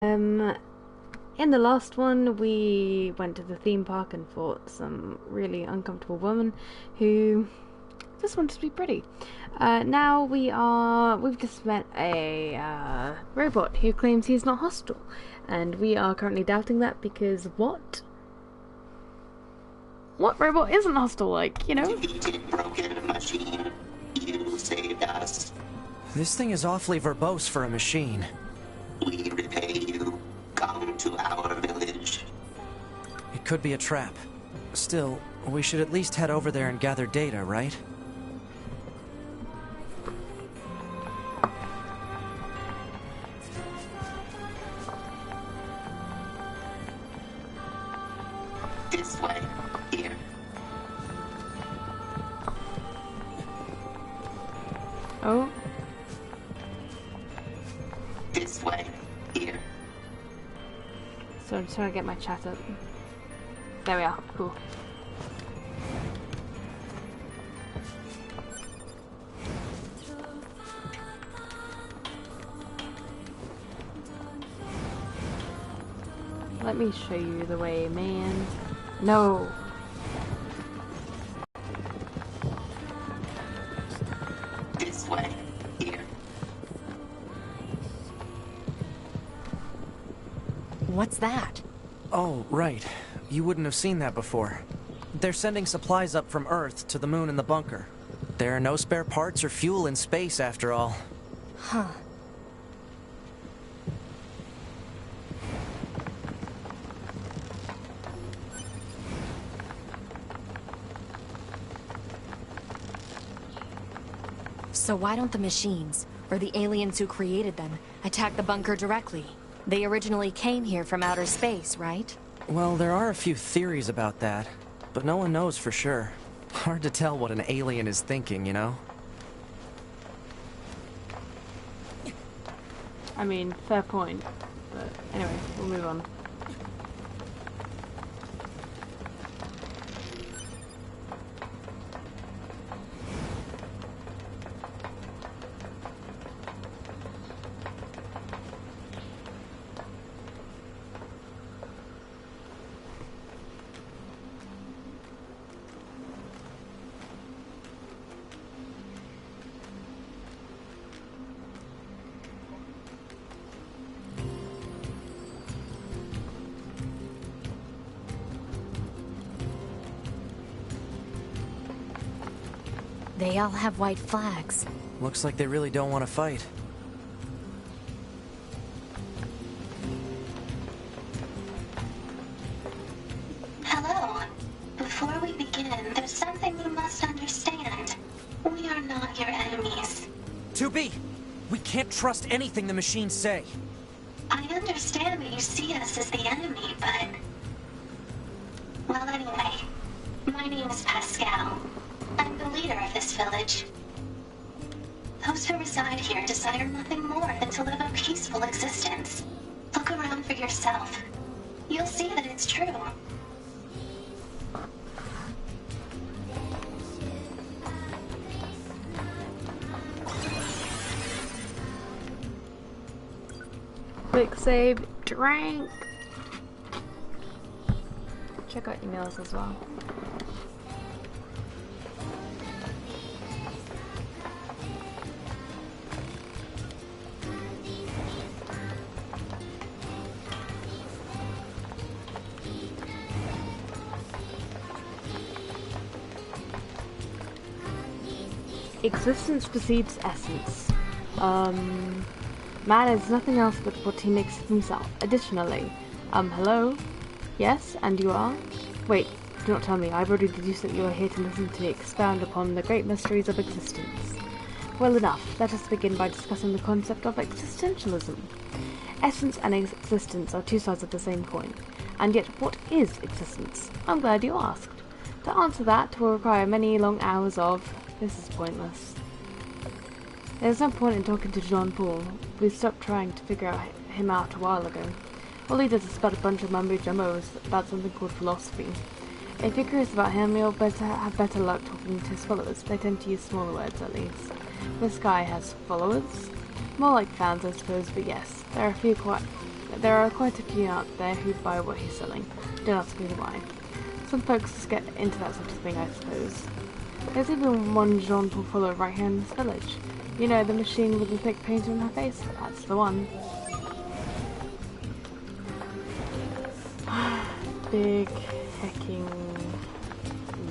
Um, in the last one, we went to the theme park and fought some really uncomfortable woman who just wanted to be pretty. Now we've just met a robot who claims he's not hostile, and we are currently doubting that because what robot isn't hostile? Like, you know? Defeated broken machine. You saved us. This thing is awfully verbose for a machine. We repay you. Come to our village. It could be a trap. Still, we should at least head over there and gather data, right? This way. Here. Oh, This way. Here. so I'm just trying to get my chat up. There we are. Cool. Let me show you the way, man. No. This way. Here. What's that? Oh, right. You wouldn't have seen that before. They're sending supplies up from Earth to the moon and the bunker. There are no spare parts or fuel in space, after all. Huh. So why don't the machines, or the aliens who created them, attack the bunker directly? They originally came here from outer space, right? Well, there are a few theories about that, but no one knows for sure. Hard to tell what an alien is thinking, you know? I mean, fair point. But anyway, we'll move on. They all have white flags. Looks like they really don't want to fight. Hello. Before we begin, there's something you must understand. We are not your enemies. 2B! We can't trust anything the machines say! I understand that you see us as the enemy, but... Well, anyway, my name is Pascal. I'm the leader of this village. Those who reside here desire nothing more than to live a peaceful existence. Look around for yourself. You'll see that it's true. Quick save, drink. Check out emails as well. Existence precedes essence. Man is nothing else but what he makes of himself. Additionally, hello? Yes, and you are? Wait, do not tell me. I've already deduced that you are here to listen to me expound upon the great mysteries of existence. Well enough, let us begin by discussing the concept of existentialism. Essence and existence are two sides of the same coin. And yet, what is existence? I'm glad you asked. To answer that will require many long hours of... This is pointless. There's no point in talking to John Paul. We stopped trying to figure him out a while ago. All he does is spout a bunch of mumbo-jumbo about something called philosophy. If you're curious about him, you'll have better luck talking to his followers. They tend to use smaller words, at least. This guy has followers? More like fans, I suppose, but yes, there are a few quite There are quite a few out there who buy what he's selling. Don't ask me why. Some folks just get into that sort of thing, I suppose. There's even one Jean-Paul follower right here in this village. You know, the machine with the thick paint on her face? That's the one. Big hecking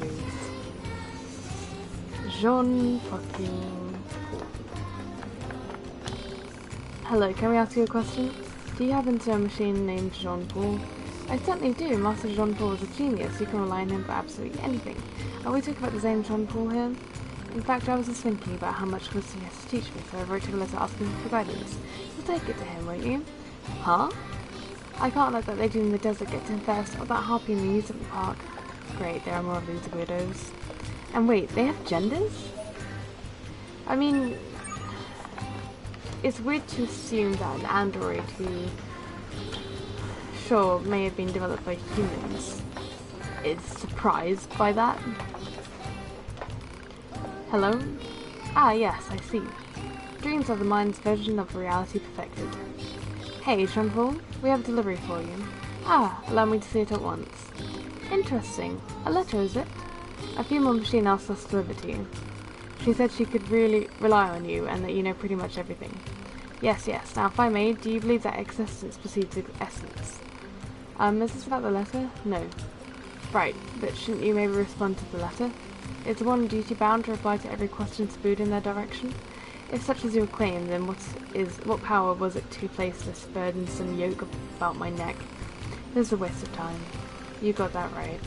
news. Jean fucking Paul. Hello, can we ask you a question? Do you happen to know a machine named Jean-Paul? I certainly do. Master Jean-Paul was a genius. You can rely on him for absolutely anything. Are we talking about the same Jean-Paul here? In fact, I was just thinking about how much wisdom he has to teach me, so I wrote a letter asking for guidance. You'll take it to him, won't you? Huh? I can't let that lady in the desert get to him first, or that harpy in the amusement park. Great, there are more of these weirdos. And wait, they have genders? I mean, it's weird to assume that an android who, sure, may have been developed by humans, is surprised by that. Hello? Ah, yes, I see. Dreams are the mind's version of reality perfected. Hey, Jean-Paul, we have a delivery for you. Ah, allow me to see it at once. Interesting. A letter, is it? A female machine asked us to deliver it to you. She said she could really rely on you and that you know pretty much everything. Yes, yes. Now, if I may, do you believe that existence precedes essence? Is this about the letter? No. Right, but shouldn't you maybe respond to the letter? Is one duty bound to reply to every question spewed in their direction? If such is your claim, then what power was it to place this burdensome yoke about my neck? This is a waste of time. You got that right.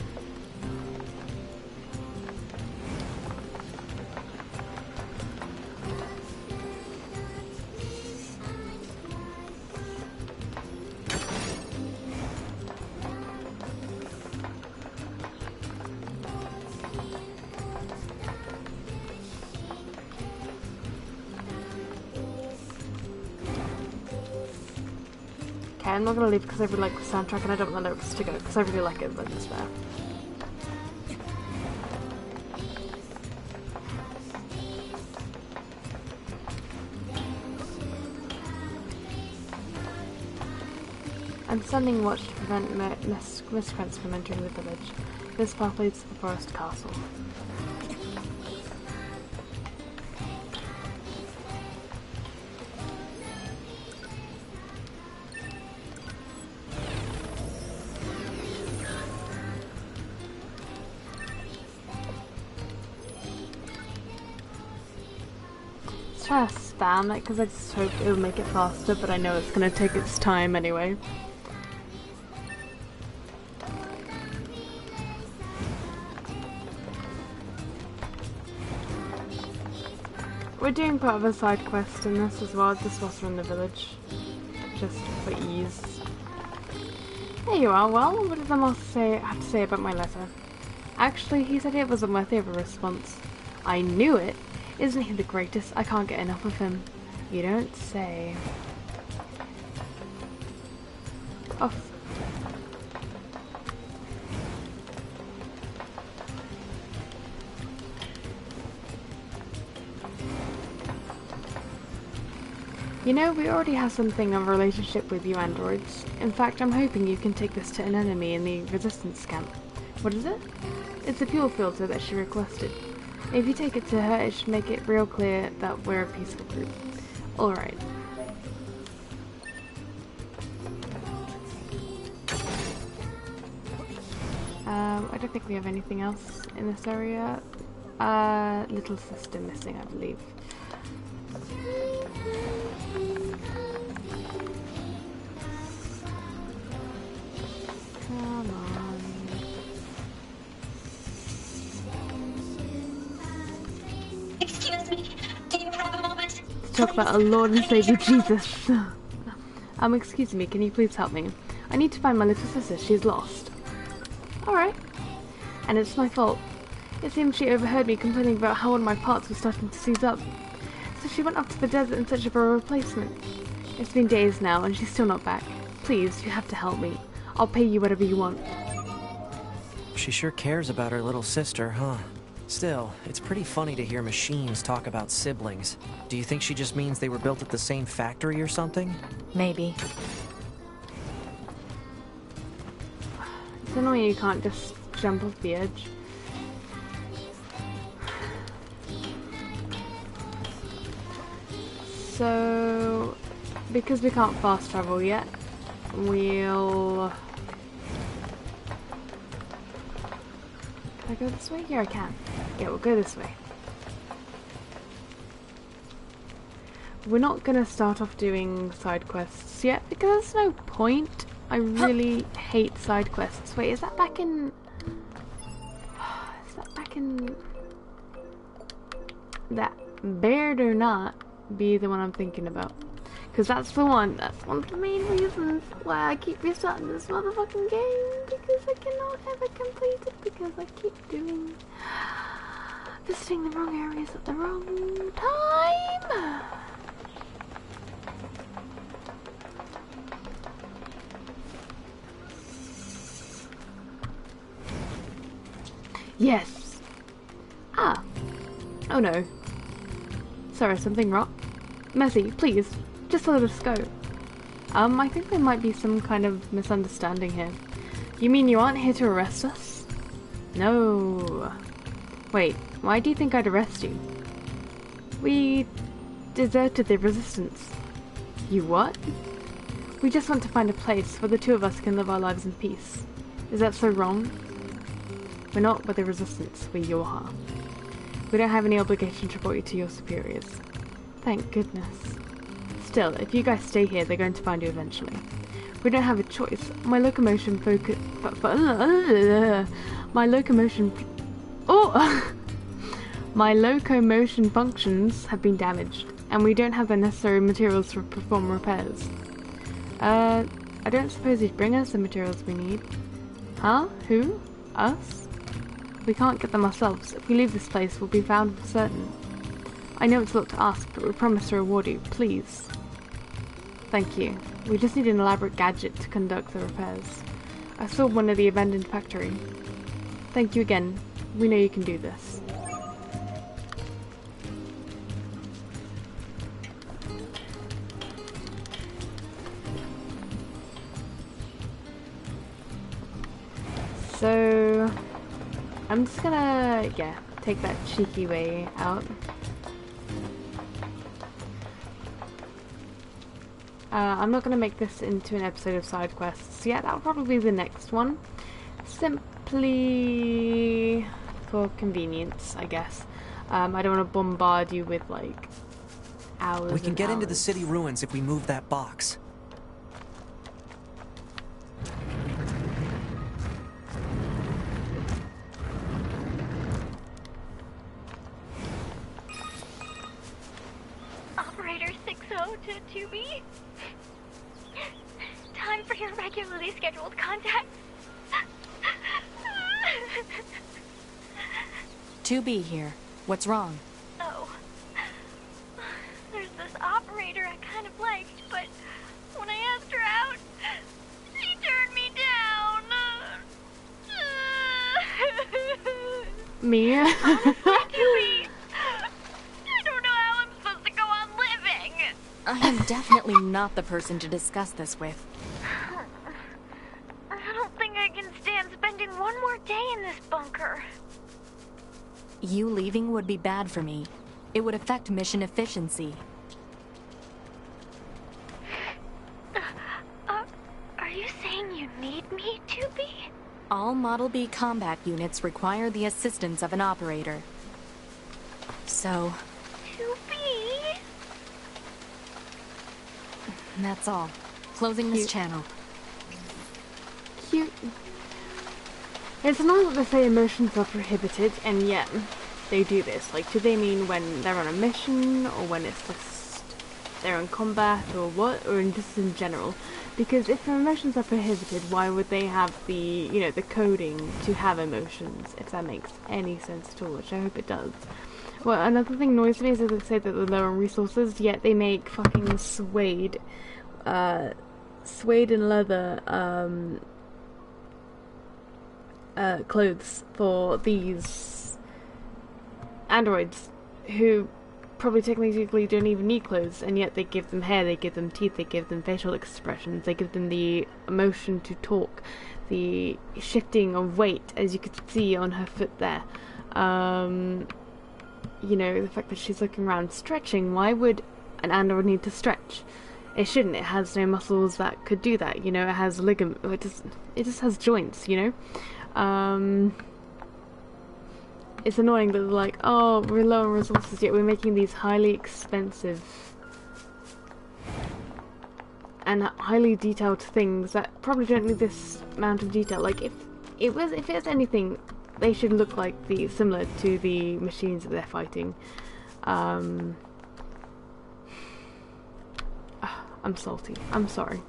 Okay, I'm not gonna leave because I really like the soundtrack and I don't want the notes to go because I really like it, but it's fair. I'm sending watch to prevent miscreants from entering the village. This path leads to the forest castle. Try to spam it because I just hope it'll make it faster, but I know it's going to take its time anyway. We're doing part of a side quest in this as well, just whilst we're in the village. Just for ease. There you are. Well, what did the master have to say about my letter? Actually, he said it wasn't worthy of a response. I knew it! Isn't he the greatest? I can't get enough of him. You don't say. Oh. You know, we already have something of a relationship with you androids. In fact, I'm hoping you can take this to an enemy in the resistance camp. What is it? It's a fuel filter that she requested. If you take it to her, it should make it real clear that we're a peaceful group. Alright. I don't think we have anything else in this area. Little sister missing, I believe. Come on. Excuse me, do you have a moment? To talk about our Lord and Savior Jesus. Excuse me, can you please help me? I need to find my little sister, she's lost. Alright. And it's my fault. It seems she overheard me complaining about how one of my parts was starting to seize up. So she went off to the desert in search of a replacement. It's been days now and she's still not back. Please, you have to help me. I'll pay you whatever you want. She sure cares about her little sister, huh? Still, it's pretty funny to hear machines talk about siblings. Do you think she just means they were built at the same factory or something? Maybe. It's annoying you can't just jump off the edge. So, because we can't fast travel yet, we'll... Can I go this way? Here I can. Yeah, we'll go this way. We're not gonna start off doing side quests yet because there's no point. I really hate side quests. Wait, is that back in... Is that back in... That better not be the one I'm thinking about. Because that's one of the main reasons why I keep restarting this motherfucking game. Because I cannot ever complete it because I keep visiting the wrong areas at the wrong time. Yes. Ah. Oh no. Sorry, something wrong? Mercy, please, just let us go. I think there might be some kind of misunderstanding here. You mean you aren't here to arrest us? No. Wait, why do you think I'd arrest you? We deserted the resistance. You what? We just want to find a place where the two of us can live our lives in peace. Is that so wrong? We're not with the resistance, we're Yorha. We don't have any obligation to report you to your superiors. Thank goodness. Still, if you guys stay here, they're going to find you eventually. We don't have a choice. My locomotion my locomotion functions have been damaged, and we don't have the necessary materials to perform repairs. I don't suppose you'd bring us the materials we need. Huh? Who? Us? We can't get them ourselves. If we leave this place, we'll be found for certain. I know it's a lot to ask, but we promise to reward you. Please. Thank you. We just need an elaborate gadget to conduct the repairs. I saw one at the abandoned factory. Thank you again. We know you can do this. So... I'm just gonna, take that cheeky way out. I'm not gonna make this into an episode of side quests yet. That'll probably be the next one. Simply for convenience, I guess. I don't want to bombard you with like hours. We can get into the hours. city ruins if we move that box. Operator 60 to 2B. Time for your regularly scheduled contact. 2B here. What's wrong? Oh. There's this operator I kind of liked, but when I asked her out, she turned me down. Me? Honestly, I don't know how I'm supposed to go on living. I am definitely not the person to discuss this with. I don't think I can stand spending one more day in this bunker. You leaving would be bad for me. It would affect mission efficiency. Are you saying you need me to be? All Model B combat units require the assistance of an operator. So, To be? that's all. Closing this Cute. channel. Cute. It's annoying that they say emotions are prohibited, and yet they do this. Like, do they mean when they're on a mission, or when it's just they're in combat, or what, or just in general? Because if their emotions are prohibited, why would they have the, the coding to have emotions, if that makes any sense at all, which I hope it does. Well, another thing annoys me is that they say that they're low on resources, yet they make fucking suede and leather, clothes for these androids who probably technically don't even need clothes, and yet they give them hair, they give them teeth, they give them facial expressions, they give them the emotion to talk, the shifting of weight, as you could see on her foot there. You know, the fact that she's looking around stretching. Why would an android need to stretch? It shouldn't. It has no muscles that could do that. You know, it has ligament. It just has joints. You know. It's annoying that they're like, oh, we're low on resources, yet we're making these highly expensive and highly detailed things that probably don't need this amount of detail. Like, if it's anything, they should look like similar to the machines that they're fighting. I'm salty. I'm sorry.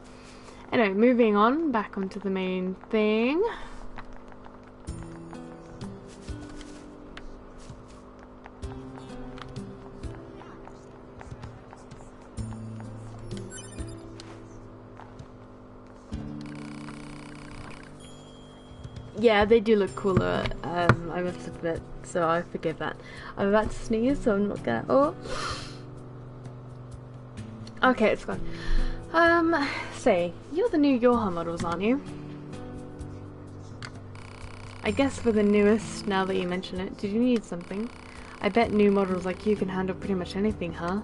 Anyway, moving on, back onto the main thing. Yeah, they do look cooler, I must admit, so I forgive that. I'm about to sneeze, so I'm not gonna... Oh! Okay, it's gone. Say, you're the new Yoha models, aren't you? I guess we're the newest, now that you mention it. Did you need something? I bet new models like you can handle pretty much anything, huh?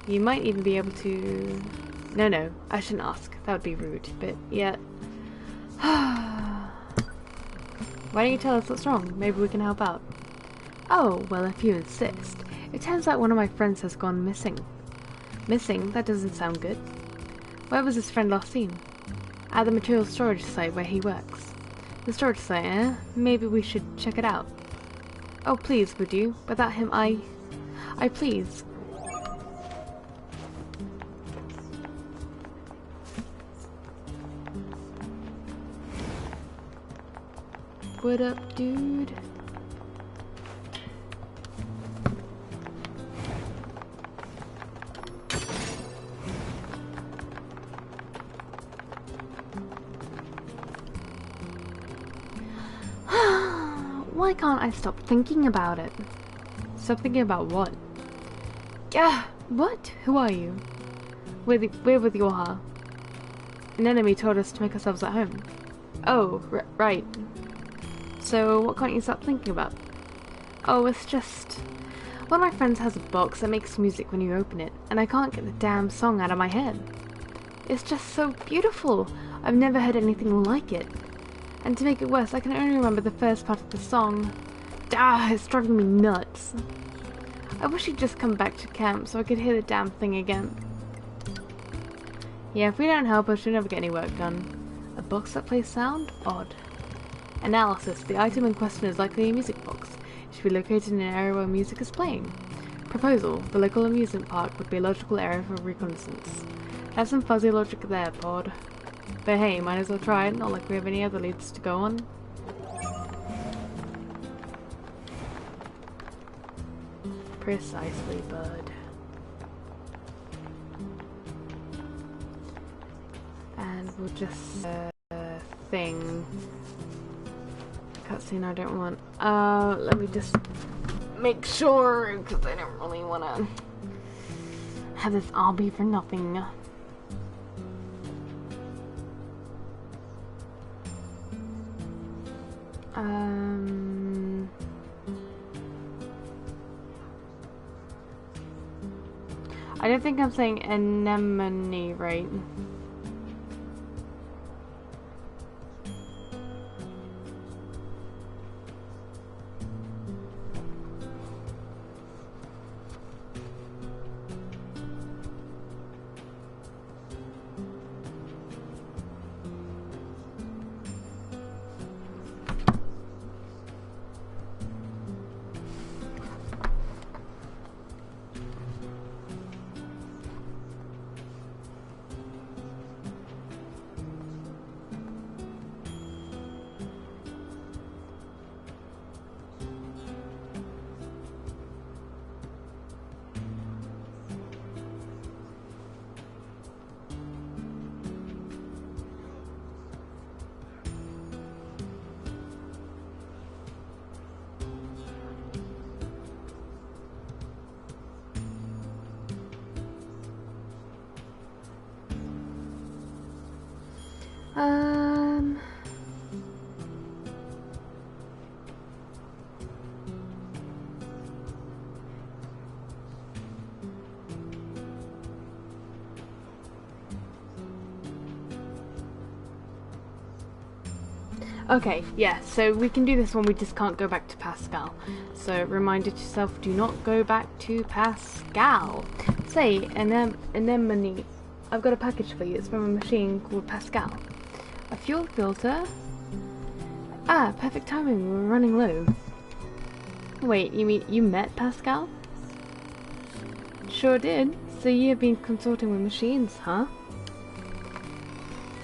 You might even be able to... No, I shouldn't ask. That would be rude, but yeah... Why don't you tell us what's wrong? Maybe we can help out. Oh, well, if you insist. It turns out one of my friends has gone missing. Missing? That doesn't sound good. Where was his friend last seen? At the material storage site where he works. The storage site, eh? Maybe we should check it out. Oh, please, would you? Without him, I please. What up, dude? Why can't I stop thinking about it? Stop thinking about what? Yeah, what? Who are you? We're with Yoha. An enemy told us to make ourselves at home. Oh, right. So, what can't you stop thinking about? Oh, it's just... One of my friends has a box that makes music when you open it, and I can't get the damn song out of my head. It's just so beautiful. I've never heard anything like it. And to make it worse, I can only remember the first part of the song. It's driving me nuts. I wish he'd just come back to camp so I could hear the damn thing again. Yeah, if we don't help us, we'll never get any work done. A box that plays sound? Odd. Analysis. The item in question is likely a music box. It should be located in an area where music is playing. Proposal. The local amusement park would be a logical area for reconnaissance. Have some fuzzy logic there, Pod. But hey, might as well try it, not like we have any other leads to go on. Precisely, bud. And we'll just... thing. Cutscene I don't want. Let me just make sure, because I don't really want to have this all be for nothing. I don't think I'm saying anemone right. Um... Okay, yeah, so we can do this one, we just can't go back to Pascal. So reminder to yourself, do not go back to Pascal. Say, anemone, I've got a package for you. It's from a machine called Pascal. A fuel filter? Ah, perfect timing, we're running low. Wait, you mean you met Pascal? Sure did. So you've been consorting with machines, huh?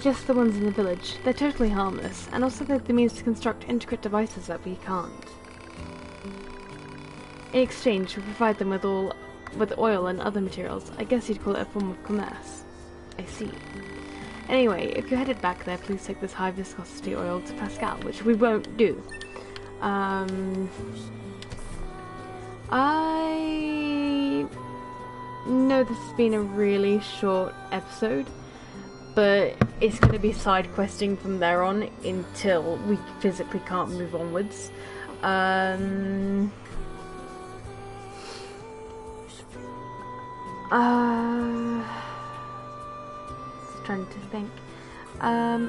Just the ones in the village. They're totally harmless, and also they're the means to construct intricate devices that we can't. In exchange, we provide them with oil and other materials. I guess you'd call it a form of commerce. I see. Anyway, if you're headed back there, please take this high viscosity oil to Pascal, which we won't do. I know this has been a really short episode, but it's going to be side questing from there on until we physically can't move onwards. Just trying to think.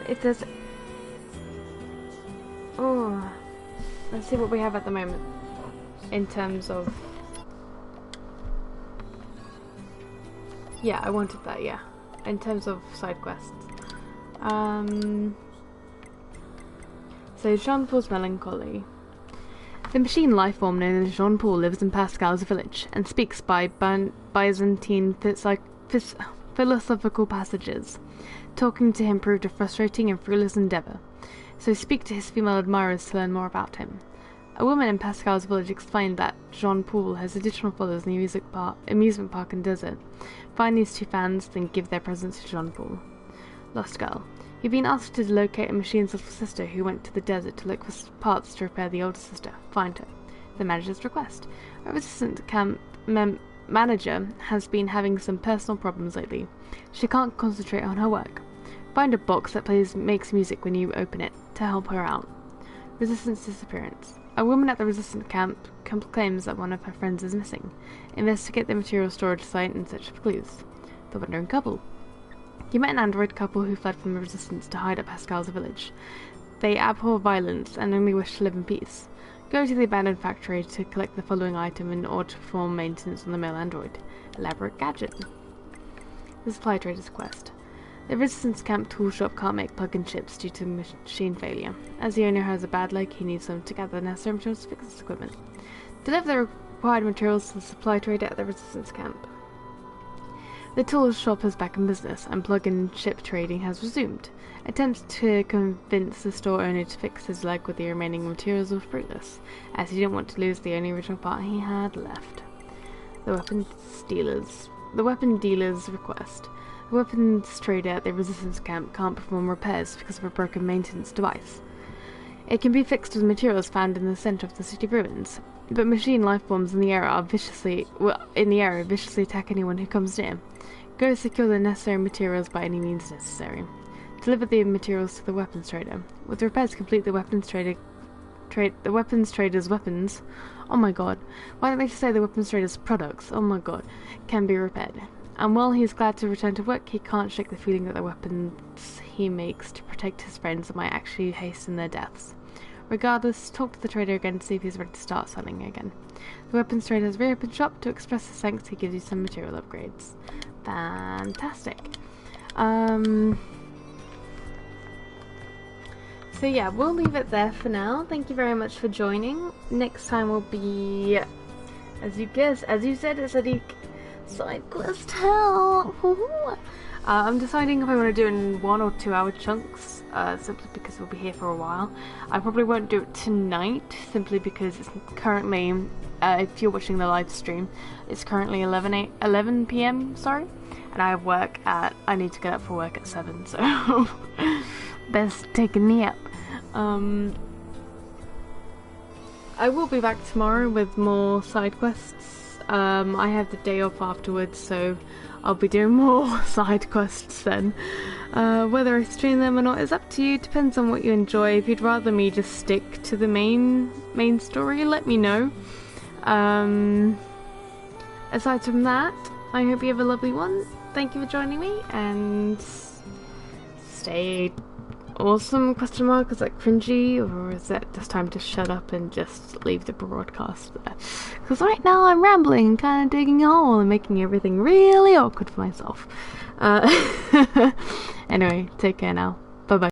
If there's... Oh, let's see what we have at the moment in terms of... Yeah, I wanted that, yeah. In terms of side quests. So Jean-Paul's melancholy. The machine lifeform known as Jean-Paul lives in Pascal's village and speaks by Byzantine philosophical passages. Talking to him proved a frustrating and fruitless endeavour, so speak to his female admirers to learn more about him. A woman in Pascal's village explained that Jean-Paul has additional followers in the amusement park and desert. Find these two fans, then give their presents to Jean-Paul. Lost Girl. You've been asked to locate a machine's little sister who went to the desert to look for parts to repair the older sister. Find her. The manager's request. A resistant camp manager has been having some personal problems lately. She can't concentrate on her work. Find a box that makes music when you open it to help her out. Resistance disappearance. A woman at the resistant camp claims that one of her friends is missing. Investigate the material storage site in search of clues. The Wandering Couple. You met an android couple who fled from the resistance to hide at Pascal's village. They abhor violence and only wish to live in peace. Go to the abandoned factory to collect the following item in order to perform maintenance on the male android. Elaborate gadget. The Supply Trader's Quest. The Resistance Camp tool shop can't make plug-in chips due to machine failure. As the owner has a bad leg, he needs them to gather the necessary materials to fix his equipment. Deliver the required materials to the Supply Trader at the Resistance Camp. The tool shop is back in business, and plug-in chip trading has resumed. Attempts to convince the store owner to fix his leg with the remaining materials were fruitless, as he didn't want to lose the only original part he had left. The weapon dealer's request. The weapons trader at the Resistance Camp can't perform repairs because of a broken maintenance device. It can be fixed with materials found in the center of the city ruins, but machine lifeforms in the area viciously attack anyone who comes near. Go secure the necessary materials by any means necessary. Deliver the materials to the weapons trader. With repairs complete, the weapons trader's weapons. Oh my god! Why don't they just say the weapons trader's products? Oh my god! Can be repaired. And while he is glad to return to work, he can't shake the feeling that the weapons he makes to protect his friends might actually hasten their deaths. Regardless, talk to the trader again to see if he's ready to start selling again. The weapons trader has reopened shop. To express his thanks, he gives you some material upgrades. Fantastic. So yeah, we'll leave it there for now. Thank you very much for joining. Next time will be, as you said, it's a side quest hell. I'm deciding if I want to do it in 1 or 2 hour chunks, simply because we'll be here for a while. I probably won't do it tonight, simply because it's currently, if you're watching the live stream, it's currently 11 p.m, sorry, and I have work I need to get up for work at 7, so best take a nap. I will be back tomorrow with more side quests. I have the day off afterwards, so I'll be doing more side quests then. Whether I stream them or not is up to you, depends on what you enjoy. If you'd rather me just stick to the main story, let me know. Aside from that, I hope you have a lovely one. Thank you for joining me, and stay awesome, question mark? Is that cringy, or is that just time to shut up and just leave the broadcast there? Because right now I'm rambling and kind of digging a hole and making everything really awkward for myself. Anyway, take care now. Bye bye.